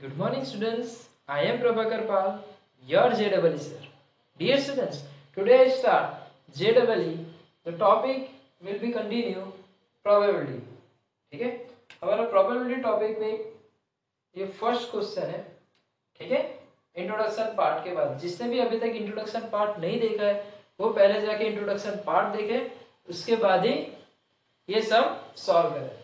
Good morning, students. I am Prabhakar Pal, your JEE sir. Dear students, today I start JEE. The topic will be continue probability. ठीक है, हमारा probability topic में ये first question है. ठीक है, introduction part के बाद जिसने भी अभी तक इंट्रोडक्शन पार्ट नहीं देखा है वो पहले जाके इंट्रोडक्शन पार्ट देखे, उसके बाद ही ये सब सॉल्व करें.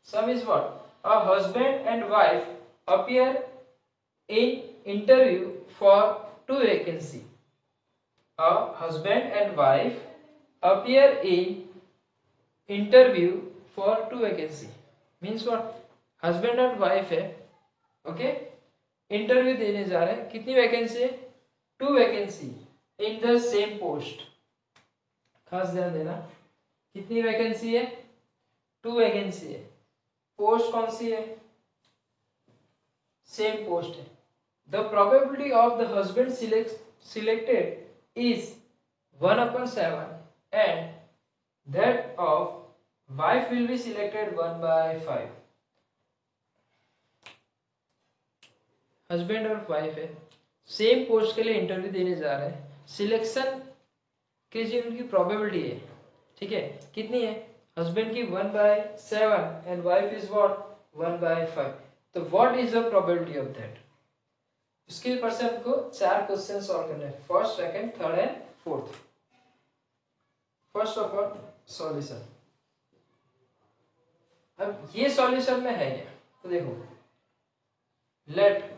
Sum is what? A husband and wife appear in interview for two vacancy. A husband and wife appear in interview for two vacancy. Means what? Husband and wife है, okay? Interview देने जा रहे हैं. कितनी vacancy है? 2 vacancy in the same post. खास ध्यान देना. कितनी वैकेंसी है? 2 वैकेंसी है. पोस्ट कौन सी है? सेम पोस्ट है. The probability of the husband selected is 1/7 and that of wife will be selected 1/5. Husband और वाइफ है, सेम पोस्ट के लिए इंटरव्यू देने जा रहे हैं. सिलेक्शन की जो उनकी प्रोबेबिलिटी है, ठीक है, कितनी है? हस्बैंड की 1/7 एंड वाइफ इज व्हाट 1/5. तो what is the probability of that? उसके परसेंट को 4 क्वेश्चन सॉल्व करने हैं. First, second, third and fourth. First of all solution. अब ये सॉल्यूशन में है क्या? तो देखो, late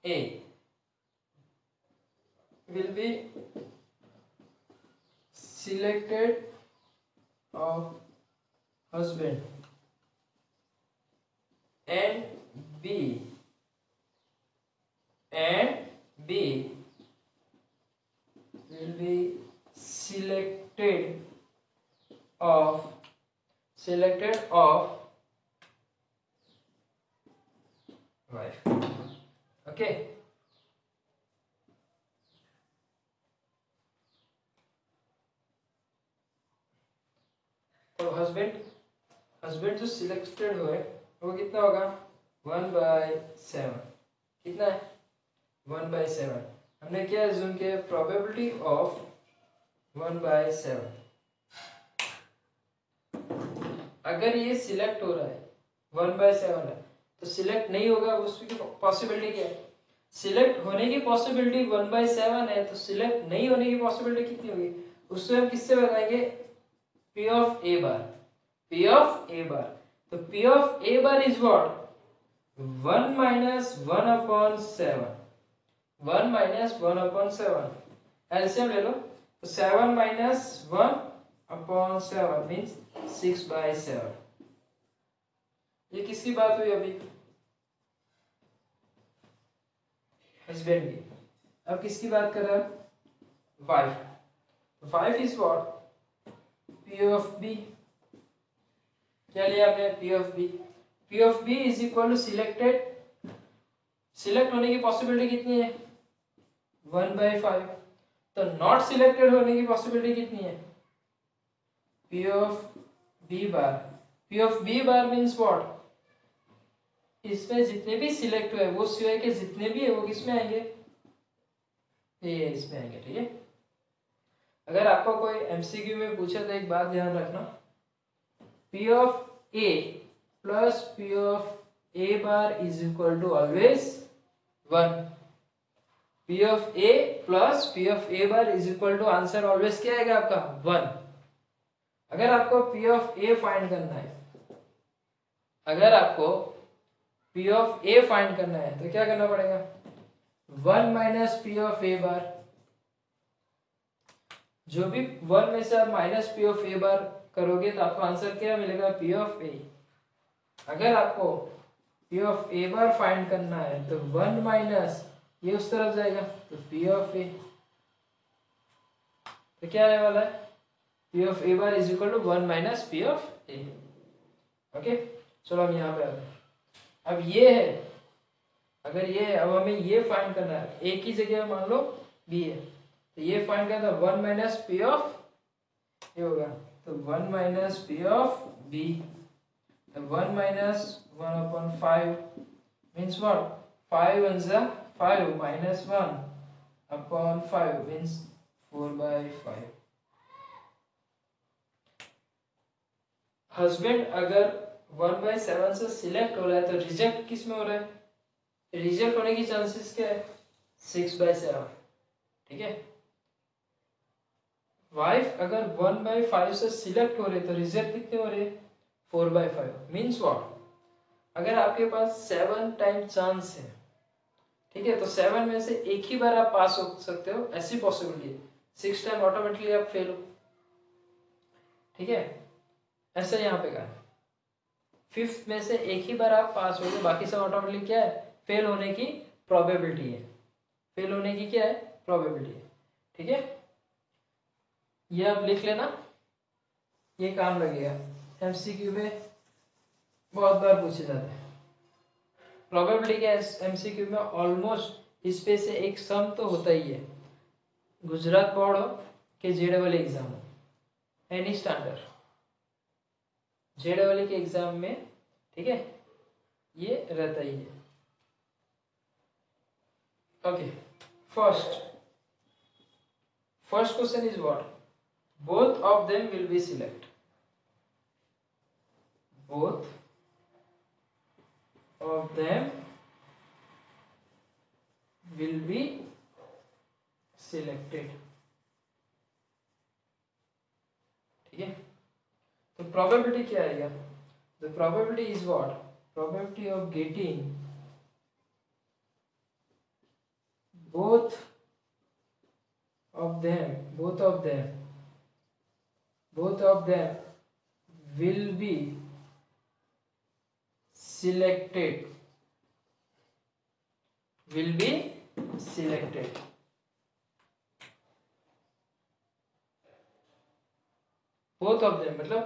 A will be selected of husband and B will be selected of wife. Okay, तो हस्बैंड जो सिलेक्टेड हुए वो कितना होगा? 1/7. कितना है? 1/7. हमने क्या अज्यूम किया? Probability of 1/7. अगर ये सिलेक्ट हो रहा है 1/7 है, तो सिलेक्ट नहीं होगा उसकी पॉसिबिलिटी क्या है? सिलेक्ट होने की पॉसिबिलिटी 1/7 है, तो सिलेक्ट नहीं होने की पॉसिबिलिटी कितनी होगी? उससे हम किससे बताएंगे? P of A bar. P of A bar. तो P of A bar is what? 1 minus 1/7. 1 minus 1/7. LCM ले लो. तो 7 minus 1/7 means 6/7. ये किसकी बात हुई अभी? हस्बैंड की. अब किसकी बात कर रहा है? Wife. Wife is what? P of B. क्या लिया आपने? P of B. P of B is equal to selected. Select होने की पॉसिबिलिटी कितनी है? 1/5. तो नॉट सिलेक्टेड होने की पॉसिबिलिटी कितनी है? P of B bar. P of B bar means what? इसमें जितने भी सिलेक्ट हुए वो सिवाय के जितने भी है वो किसमें आएंगे? ये इसमें आएंगे. ठीक है. अगर आपको कोई एमसीक्यू में पूछे तो एक बात ध्यान रखना, P of A plus P of A bar is equal to always 1. P of A plus P of A bar is equal to answer always क्या आएगा आपका? 1. अगर आपको P of A फाइंड करना है, P of A फाइंड करना है तो क्या करना पड़ेगा? 1 minus P of A bar. जो भी 1 में से आप minus P of A bar करोगे तो आपको आंसर क्या मिलेगा? P of A. अगर आपको P of A bar find करना है तो 1 माइनस ये उस तरफ जाएगा तो P of A. तो क्या आने वाला है? P of A bar is equal to 1 minus P of A. Okay, चलो हम यहाँ पे आते हैं. अब ये है, अगर ये है, अब हमें ये फाइंड करना है. A की जगह मान लो B है, तो ये फाइंड करना 1 माइनस P of A होगा. तो 1 minus P of B. 1 minus 1 upon 5 means what? 5 ones are 5 minus 1 upon 5 means 4 by 5. Husband अगर 1/7 से सिलेक्ट हो रहा है तो रिजेक्ट किस में हो रहा है? रिजेक्ट होने की चांसेस क्या है? 6/7. ठीक है. वाइफ अगर 1/5 से सिलेक्ट हो रहे तो रिजेक्ट कितने हो रहे? 4/5. Means what? अगर आपके पास 7 टाइम चांस है, ठीक है, तो 7 में से एक ही बार आप पास हो सकते हो, ऐसी पॉसिबिलिटी है. 6 टाइम ऑटोमेटिकली आप फेल हो. ठीक है, ऐसा यहाँ पे कहा. 5th में से एक ही बार आप पास हो गए, बाकी सब ऑटोमेटिकली क्या है? फेल होने की प्रोबेबिलिटी है. फेल होने की क्या है? प्रोबेबिलिटी है. ठीक है, ये आप लिख लेना, ये काम लगेगा. एमसीक्यू में बहुत बार पूछे जाते हैं. प्रोबेबिलिटी क्या है एमसीक्यू में? ऑलमोस्ट इस पे से एक सम तो होता ही है. गुजरात बोर्ड हो कि जेडबल एग्जाम हो, एनी स्टैंडर्ड, जेडबल के एग्जाम में, ठीक है, ये रहता ही है. Okay, first question is what? Both of them will be select. Both of them will be selected. ठीक है, तो probability क्या आएगा? The probability is what? Probability of getting both of them will be selected. Both of them मतलब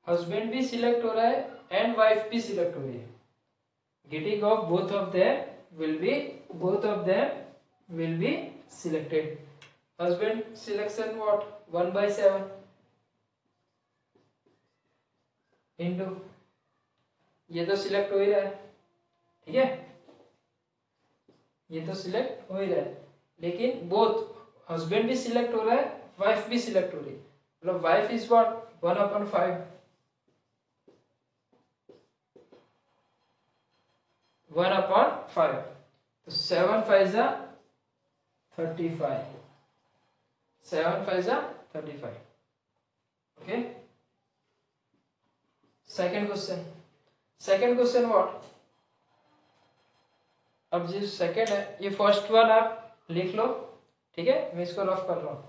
husband भी select हो रहा है एंड वाइफ भी सिलेक्ट हो रही है. Getting off both of them will be selected. Husband selection what? 1/7 into, ये तो सिलेक्ट हो ही रहा है. ठीक है, ये तो सिलेक्ट हो ही रहा है, लेकिन बोथ हस्बैंड भी सिलेक्ट हो रहा है, वाइफ भी सिलेक्ट हो रही है. मतलब वाइफ इज व्हाट? 1/5. 1/5. तो 7/5 35. 7/5 35. ओके. Second question what? अब जो सेकंड है, ये फर्स्ट वन आप लिख लो. ठीक है, मैं इसको रफ कर रहा हूं.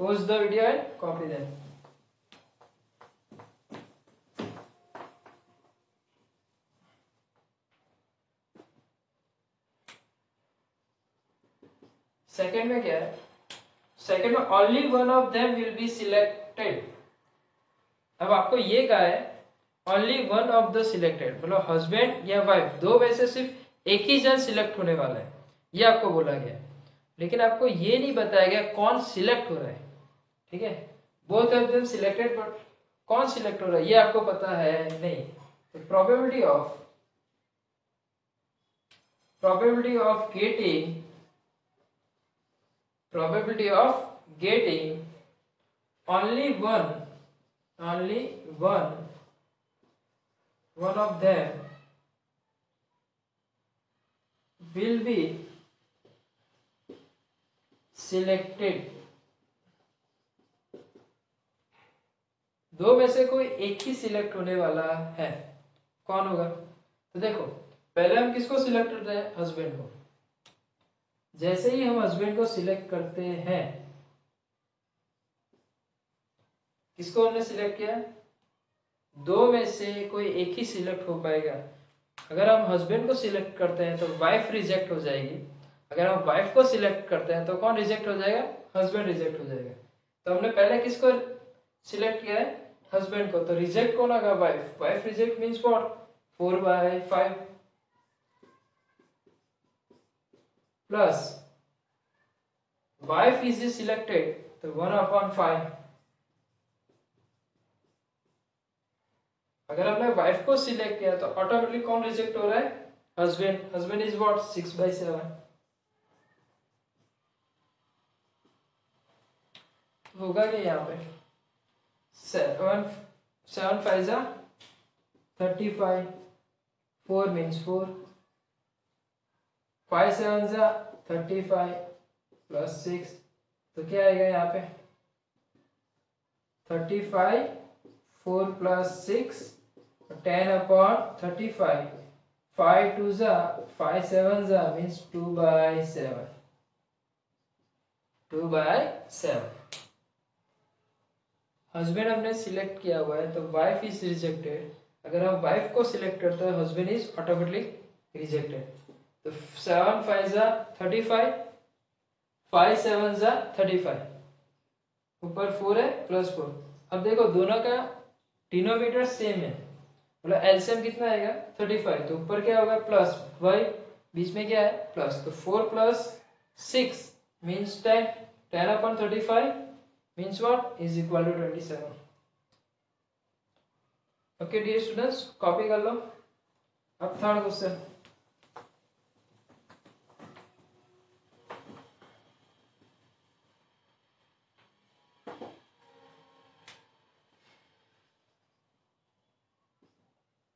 Pause the video and copy them. Second में क्या है? सेकंड में only one of them will be selected. अब आपको ये कहा है only one of the selected, मतलब हस्बैंड या वाइफ दो में से सिर्फ एक ही जन सिलेक्ट होने वाला है, ये आपको बोला गया. लेकिन आपको ये नहीं बताया गया कौन सिलेक्ट हो रहा है. ठीक है, both of them selected, but कौन सिलेक्ट हो रहा है ये आपको पता है नहीं. तो probability of getting only one of them will be selected. दो में से कोई एक ही सिलेक्ट होने वाला है. कौन होगा? तो देखो, पहले हम किसको सिलेक्ट करते हैं? हस्बैंड को. जैसे ही हम हस्बैंड को सिलेक्ट करते हैं, किसको हमने सिलेक्ट किया? दो में से कोई एक ही सिलेक्ट हो पाएगा. अगर हम हस्बैंड को सिलेक्ट करते हैं तो वाइफ रिजेक्ट हो जाएगी. अगर हम वाइफ को सिलेक्ट करते हैं तो कौन रिजेक्ट हो जाएगा? हस्बैंड रिजेक्ट हो जाएगा. तो हमने पहले किसको सिलेक्ट किया है? हस्बैंड को. तो रिजेक्ट कौन होगा? Wife reject means what? 4/5 plus wife is selected, तो 1/5. अगर आपने वाइफ को सिलेक्ट किया तो ऑटोमेटिकली कौन रिजेक्ट हो रहा है? हस्बैंड. Husband is what? 6/7. होगा क्या यहाँ पे? 7 5 35. 4 means 4. 5 7 35 plus 6. तो क्या आएगा यहाँ पे? 35. 4 plus 6. 10/35. 5 2 5 7 means 2/7. 2/7. हस्बैंड हमने सिलेक्ट किया हुआ है तो वाइफ इज रिजेक्टेड. अगर हम वाइफ को सिलेक्ट करते हैं हस्बैंड इज ऑटोमेटिकली रिजेक्टेड. तो 7 5 35. 5 7 35. ऊपर 4 है प्लस 4. अब देखो दोनों का डिनोमिनेटर सेम है, मतलब एलसीएम कितना आएगा? 35. तो ऊपर क्या होगा? प्लस. वही बीच में क्या है? प्लस. तो 4 plus 6 means 10. 10/35 means what? Is equal to 27. Okay dear students, copy कर लो. अब third question.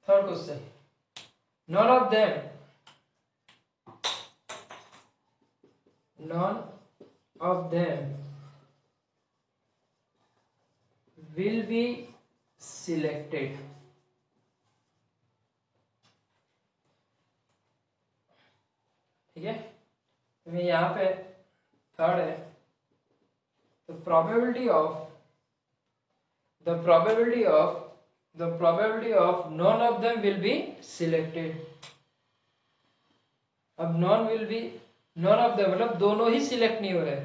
Third question. None of them will be selected. ठीक है, तो यहाँ पे थर्ड है. तो probability of none of them will be selected. अब नॉन ऑफ them मतलब दोनों ही सिलेक्ट नहीं हो रहे.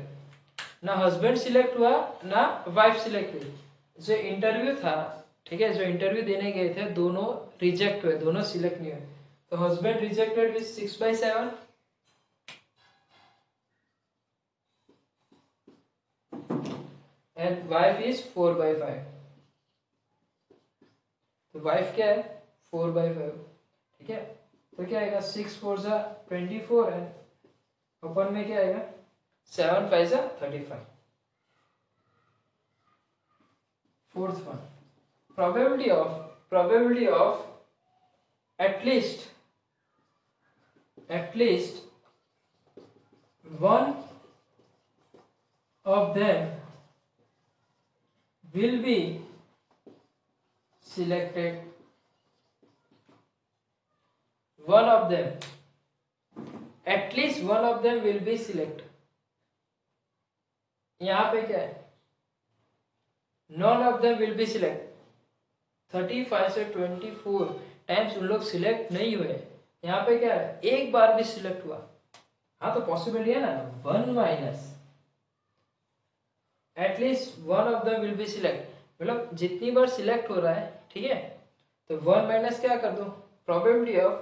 ना हस्बैंड सिलेक्ट हुआ ना वाइफ सिलेक्ट हुई. जो इंटरव्यू था, ठीक है, जो इंटरव्यू देने गए थे दोनों रिजेक्ट हुए, दोनों सिलेक्ट नहीं हुए. तो husband rejected with 6/7 and wife is 4/5. तो वाइफ क्या है? 4/5. ठीक है, तो क्या आएगा? 6 4 24 एंड अपन में क्या आएगा? 7 5 35. Fourth one, probability of at least one of them will be selected. One of them, at least one of them will be selected. यहाँ पे क्या है? None of them will be selected. 35 से 24 टाइम्स उन लोग सिलेक्ट नहीं हुए. यहाँ पे क्या है? एक बार भी सिलेक्ट हुआ. हाँ तो पॉसिबिलिटी है ना, 1 minus at least one of them will be select, मतलब जितनी बार सिलेक्ट हो रहा है, ठीक है, तो 1 माइनस क्या कर दो? Probability of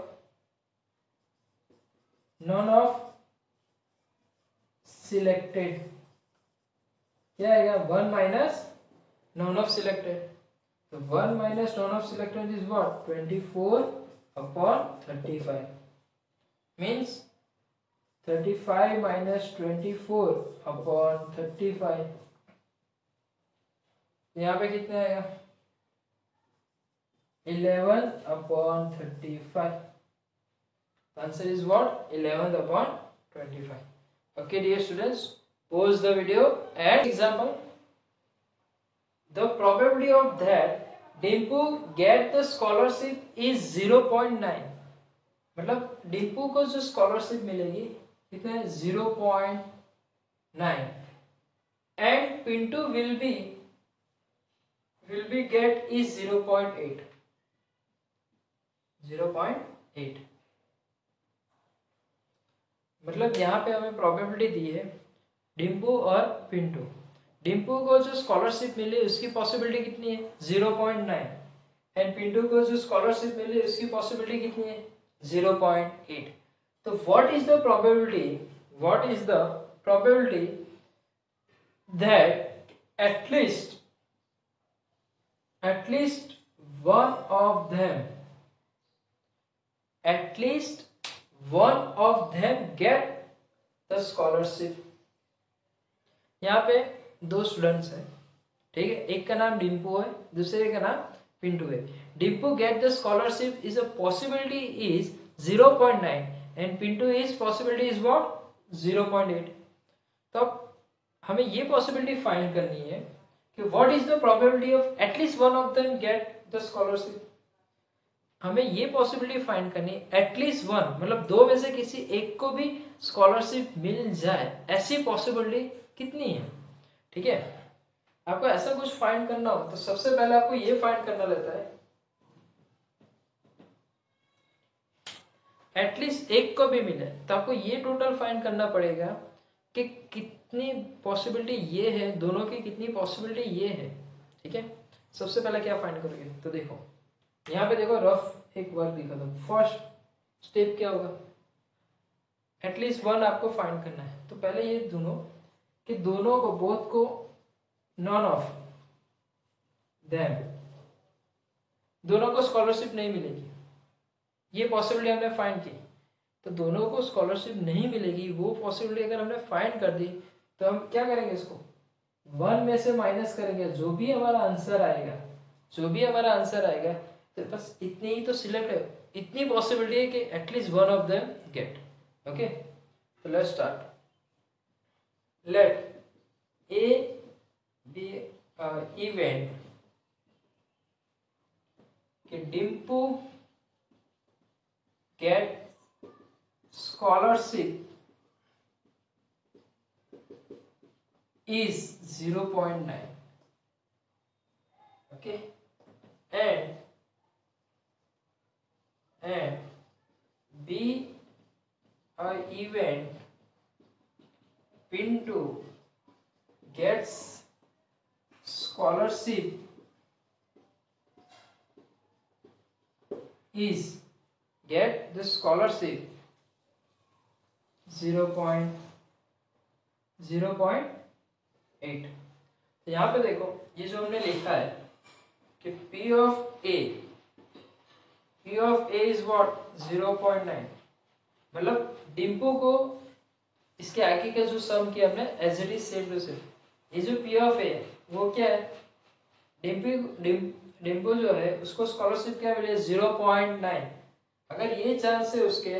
none of selected. क्या आएगा? 1 minus none of selected. So 1 minus none of selected is what? 24/35. Means 35 minus 24/35. यहाँ पे कितना आएगा? 11/35. Answer is what? 11/25. Okay dear students, pause the video and example. The probability of that Dimpu get the scholarship is 0.9. मतलब डिम्पू को जो scholarship मिलेगी कितना है? 0.9. And Pintu will be get is 0.8. 0.8. मतलब यहाँ पे हमें प्रोबेबिलिटी दी है डिम्पू और पिंटू. डिम्पू को जो स्कॉलरशिप मिली उसकी पॉसिबिलिटी कितनी है? 0.9. एंड पिंटू को जो स्कॉलरशिप मिली उसकी पॉसिबिलिटी कितनी है? 0.8. तो what is the probability that at least one of them, at least one of them get the scholarship. यहाँ पे दो स्टूडेंट्स हैं, ठीक है, एक का नाम डिम्पू है, दूसरे का नाम पिंटू है. Dimpu get the scholarship is a possibility is 0.9 and Pintu is possibility is what 0.8. तो अब हमें ये पॉसिबिलिटी फाइंड करनी है कि what is the probability of at least one of them get the scholarship. हमें ये पॉसिबिलिटी फाइंड करनी है एटलीस्ट वन, मतलब दो में से किसी एक को भी स्कॉलरशिप मिल जाए, ऐसी पॉसिबिलिटी कितनी है. ठीक है, आपको ऐसा कुछ फाइंड करना हो तो सबसे पहले आपको ये फाइंड करना रहता है एटलीस्ट एक को भी मिले, तो आपको ये टोटल फाइंड करना पड़ेगा कि कितनी पॉसिबिलिटी ये है, दोनों की कितनी पॉसिबिलिटी ये है. ठीक है, सबसे पहले क्या फाइंड करोगे, तो देखो यहाँ पे देखो रफ एक वर्क दिखा दो. फर्स्ट स्टेप क्या होगा, एटलीस्ट वन आपको फाइंड करना है. तो पहले ये दोनों कि दोनों को, बोथ को, नॉन ऑफ देम, दोनों को स्कॉलरशिप नहीं मिलेगी, ये पॉसिबिलिटी हमने फाइंड की. तो दोनों को स्कॉलरशिप नहीं मिलेगी, वो पॉसिबिलिटी अगर हमने फाइंड कर दी तो हम क्या करेंगे, इसको वन में से माइनस करेंगे, जो भी हमारा आंसर आएगा, जो भी हमारा आंसर आएगा, तो बस इतनी ही तो सिलेक्ट है, इतनी पॉसिबिलिटी है कि at least one of them get. Okay, तो let's start. Let A be event कि Dimpu get scholarship is 0.9. okay, and B event Pinto gets scholarship is get the scholarship 0.8. तो यहाँ पे देखो ये जो हमने लिखा है कि P of A is what 0.9, मतलब डिम्पू को इसके आगे का जो सम किया हमने as it is same to same. ये जो P of A है वो क्या है, डिम्पू जो है उसको स्कॉलरशिप क्या मिले 0.9. अगर ये चांस है उसके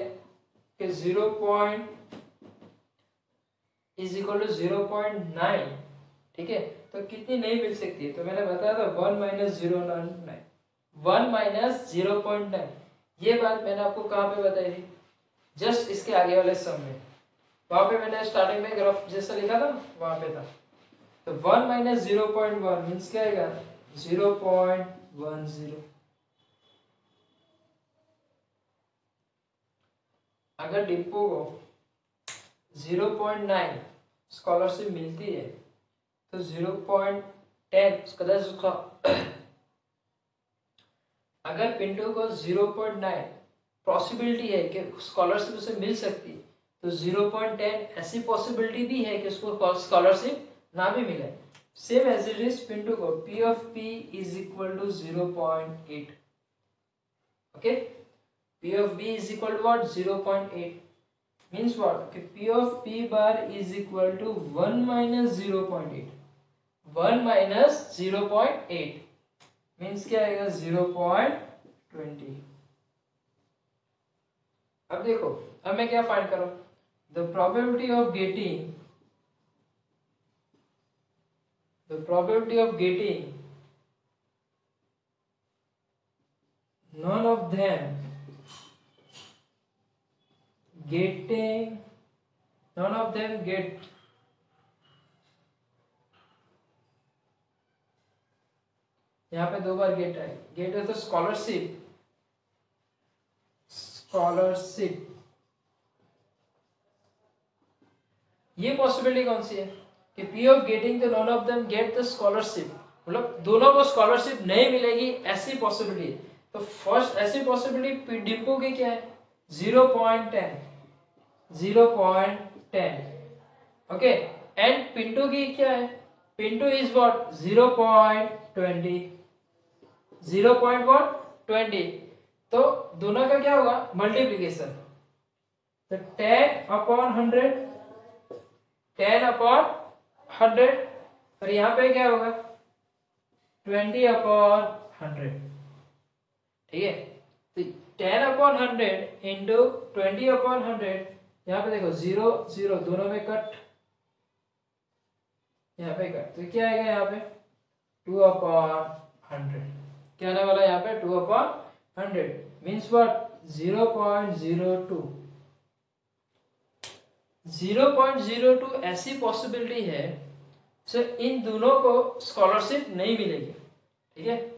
कि 0. इज इक्वल टू 0.9, ठीक है, तो कितनी नहीं मिल सकती है, तो मैंने बताया था 1 माइनस 0.9, 1 माइनस 0.9. ये बात मैंने आपको कहाँ पे बताई थी, जस्ट इसके आगे वाले सम में, वहां पे मैंने स्टार्टिंग में ग्राफ जैसा लिखा था वहां पे था. तो 1 माइनस 0.1 मीन्स क्या आएगा 0.10. अगर डिम्पू को 0.9 स्कॉलरशिप मिलती है तो 0.10 कदाच उसका अगर पिंटू को 0.9 पॉसिबिलिटी है कि स्कॉलरशिप उसे मिल सकती है, तो 0.10 ऐसी पॉसिबिलिटी भी है कि उसको स्कॉलरशिप ना भी मिले. Same as it is Pintu को P of P is equal to 0.8. Okay, P of B is equal to what 0.8 means what कि P of P bar is equal to 1 minus 0.8. 1 minus 0.8 means क्या आएगा 0.20. अब देखो, अब मैं क्या फाइंड करूं, the probability of getting none of them get, यहाँ पे दो बार गेट है, गेट है तो स्कॉलरशिप, ये पॉसिबिलिटी कौन सी है कि P of getting the none of them get the scholarship, मतलब दोनों को स्कॉलरशिप नहीं मिलेगी, ऐसी पॉसिबिलिटी. तो फर्स्ट ऐसी पॉसिबिलिटी डिम्पू की क्या है 0.10. ओके, एंड पिंटू की क्या है, पिंटू इज व्हाट 0.20. 0.20, तो दोनों का क्या होगा मल्टीप्लीकेशन। तो 10/100 और यहाँ पे क्या होगा 20/100। ठीक है, तो 10/100 इंटू 20/100, यहाँ पे देखो 0 0 दोनों में कट, यहाँ पे कट, तो क्या आएगा यहाँ पे 2/100। क्या आने वाला है यहाँ पे 2/100 मीन्स व्हाट 0.02। 0.02 ऐसी पॉसिबिलिटी है सर इन दोनों को स्कॉलरशिप नहीं मिलेगी। ठीक है,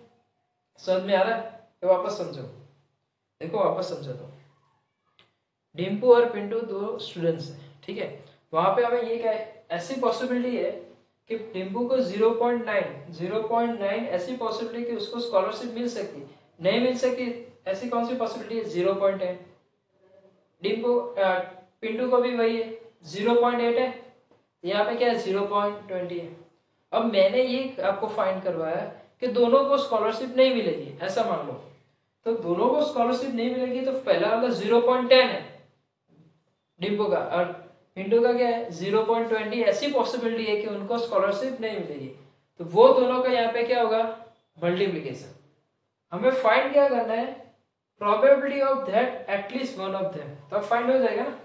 समझ में आ रहा है? तो वापस समझो, देखो वापस समझो। तो डिम्पू और पिंटू दो स्टूडेंट्स हैं, ठीक है, वहां पे हमें ये क्या है ऐसी पॉसिबिलिटी है कि डिम्पू को 0.9 ऐसी पॉसिबिलिटी कि उसको स्कॉलरशिप मिल सकती है, नहीं मिल सकती ऐसी कौन सी पॉसिबिलिटी है 0.10। डिम्पू पिंटू को भी वही है 0.8 है, यहाँ पे क्या है 0.20 है। अब मैंने ये आपको फाइंड करवाया कि दोनों को स्कॉलरशिप नहीं मिलेगी, ऐसा मान लो, तो दोनों को स्कॉलरशिप नहीं मिलेगी तो पहला वाला 0.10 है डिम्पू का, और पिंटू का क्या है 0.20। ऐसी पॉसिबिलिटी है कि उनको स्कॉलरशिप नहीं मिलेगी, तो वो दोनों का यहाँ पे क्या होगा मल्टीप्लीकेशन। हमें फाइंड क्या करना है probability of that at least one of them, तो फाइंड हो जाएगा ना।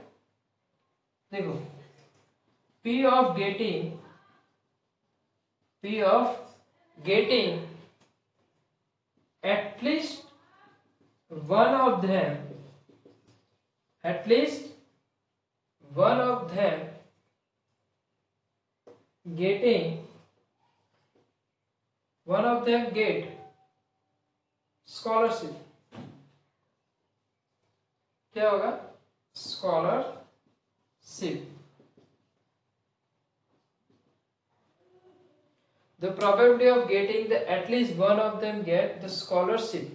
देखो P of getting at least one of them get scholarship, क्या होगा scholarship। The probability of getting the at least one of them get the scholarship,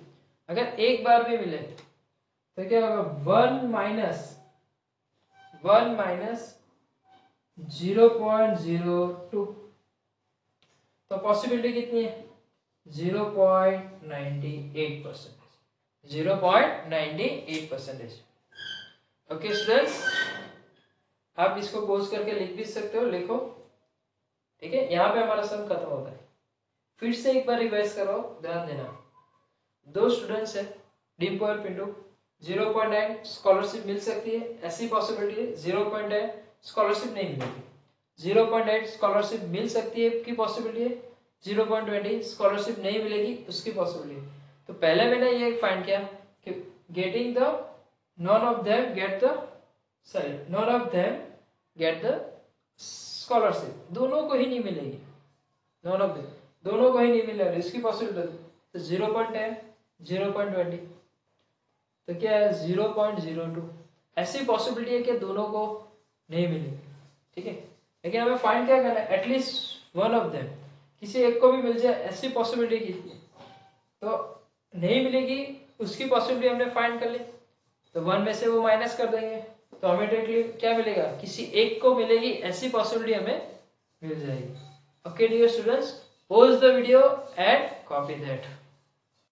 अगर एक बार भी मिले तो क्या होगा 1 माइनस 0.02, तो पॉसिबिलिटी कितनी है 0.98%। ओके स्टूडेंट्स, आप इसको पोज करके लिख भी सकते हो, लिखो। ठीक है, यहाँ पे हमारा सम खत्म होता है। फिर से एक बार रिवाइज करो, ध्यान देना। दो स्टूडेंट्स है डिम्पू और पिंटू, 0.9 स्कॉलरशिप मिल सकती है ऐसी पॉसिबिलिटी है, 0.10 स्कॉलरशिप नहीं मिलेगी, 0.8 स्कॉलरशिप मिल सकती है की पॉसिबिलिटी है, 0.20 स्कॉलरशिप नहीं मिलेगी उसकी पॉसिबिलिटी है। तो पहले मैंने ये फाइंड किया कि getting the none of them get the scholarship, दोनों को ही नहीं मिलेगी, नॉन ऑफ देम दोनों को ही नहीं मिलेगा, इसकी पॉसिबिलिटी तो 0.10 0.20, तो क्या है 0.02 ऐसी पॉसिबिलिटी है कि दोनों को नहीं मिलेगी। ठीक है, लेकिन हमें फाइंड क्या करना है एटलीस्ट वन ऑफ देम, किसी एक को भी मिल जाए ऐसी पॉसिबिलिटी कितनी है, तो नहीं मिलेगी उसकी पॉसिबिलिटी हमने फाइंड कर ली, तो 1 में से वो माइनस कर देंगे, तो हमें डायरेक्टली क्या मिलेगा किसी एक को मिलेगी ऐसी पॉसिबिलिटी हमें मिल जाएगी। Okay dear students, pause the video and copy that।